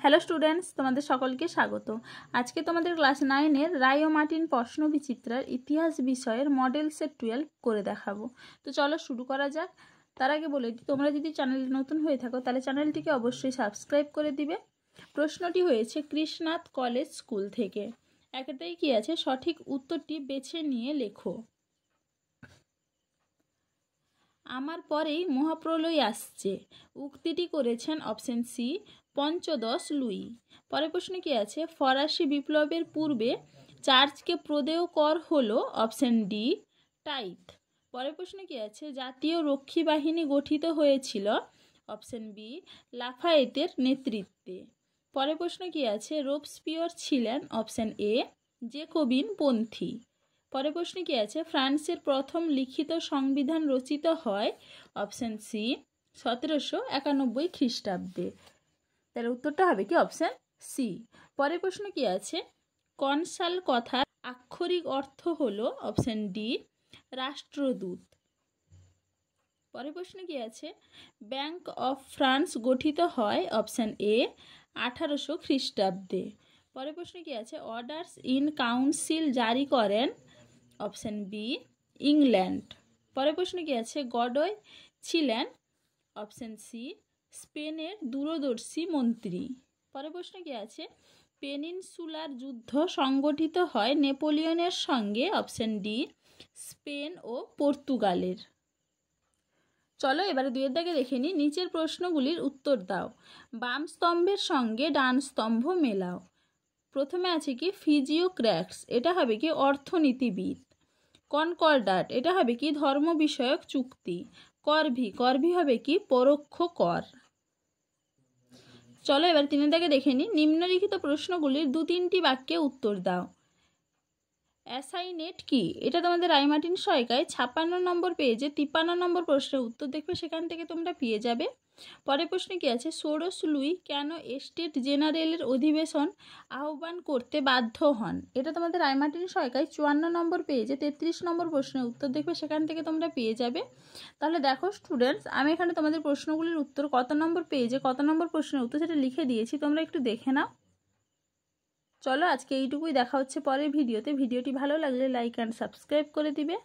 Hello students, তোমাদের সকলকে স্বাগত। আজকে তোমাদের ক্লাস 9-এর রায় ও মার্টিন প্রশ্নবিচিত্রার ইতিহাস বিষয়ের মডেল সেট 12 করে দেখাবো। তো চলো শুরু করা যাক। তার আগে বলে দিই, তোমরা যদি চ্যানেলে নতুন হয়ে থাকো তাহলে চ্যানেলটিকে অবশ্যই সাবস্ক্রাইব করে দিবে। প্রশ্নটি হয়েছে কৃষ্ণনাথ কলেজ স্কুল থেকে। একটাই কি আছে, সঠিক উত্তরটি বেছে নিয়ে লেখো। আমার পরেই মহাপ্রলয় আসছে, উক্তিটি করেছেন অপশন সি পঞ্চদশ লুই। পরের প্রশ্নে কি আছে, ফরাসি বিপ্লবের পূর্বে চার্চকে প্রদেয় কর হলো অপশন ডি টাইথ। পরের প্রশ্নে কি আছে, জাতীয় রক্ষী বাহিনী গঠিত হয়েছিল অপশন বি লাফায়েতের নেতৃত্বে। পরের প্রশ্ন কি আছে, রোবস্পিয়র ছিলেন অপশন এ জেকোবিন পন্থী। পরের প্রশ্নে কি আছে, ফ্রান্সের প্রথম লিখিত সংবিধান রচিত হয় অপশন সি 1791 খ্রিস্টাব্দে। তাহলে উত্তরটা হবে কি অপশন সি। পরের প্রশ্ন কি আছে, কনসাল কথার আক্ষরিক অর্থ হলো অপশন ডি রাষ্ট্রদূত। পরের প্রশ্ন কি আছে, ব্যাংক অফ ফ্রান্স গঠিত হয় অপশন এ 1800 খ্রিস্টাব্দে। পরের প্রশ্ন কি আছে, অর্ডার্স ইন কাউন্সিল জারি করেন অপশন বি ইংল্যান্ড। পরের প্রশ্ন কি আছে, গডয় ছিলেন অপশন সি স্পেনের দূরদর্শী মন্ত্রী। পরের প্রশ্ন কি আছে, পেনিনসুলার যুদ্ধ সংগঠিত হয় নেপোলিয়নের সঙ্গে অপশন ডি স্পেন ও পর্তুগালের। চলো এবারে দুইয়ের দাগে দেখে নিই, নিচের প্রশ্নগুলির উত্তর দাও। বাম স্তম্ভের সঙ্গে ডান স্তম্ভ মেলাও। প্রথমে আছে কি ফিজিওক্র্যাটস, এটা হবে কি অর্থনীতিবিদ। কনকর্ডাট, এটা হবে কি ধর্ম বিষয়ক চুক্তি। করভি হবে কি পরোক্ষ কর। চলো এবার তিনের দাগে দেখে নিই, নিম্নলিখিত প্রশ্নগুলির 2-3টি বাক্যে উত্তর দাও। অ্যাসাইনেট কি, এটা তোমাদের রায় মার্টিন সহায়িকায় 56 নম্বর পেজে 53 নম্বর প্রশ্নের উত্তর দেখবে, সেখান থেকে তোমরা পেয়ে যাবে। পরের প্রশ্নে কি আছে, ষোড়শ লুই কেন এস্টেট জেনারেলের অধিবেশন আহ্বান করতে বাধ্য হন, এটা তোমাদের রায় মার্টিন সহায়িকায় 54 নম্বর পেজে 33 নম্বর প্রশ্নের উত্তর দেখবে, সেখান থেকে তোমরা পেয়ে যাবে। তাহলে দেখো স্টুডেন্টস, আমি এখানে তোমাদের প্রশ্নগুলির উত্তর কত নম্বর পেজে কত নম্বর প্রশ্নের উত্তর সেটা লিখে দিয়েছি, তোমরা একটু দেখে নাও। চলো আজকে এইটুকুই, দেখা হচ্ছে পরের ভিডিওতে। ভিডিওটি ভালো লাগলে লাইক অ্যান্ড সাবস্ক্রাইব করে দিবে।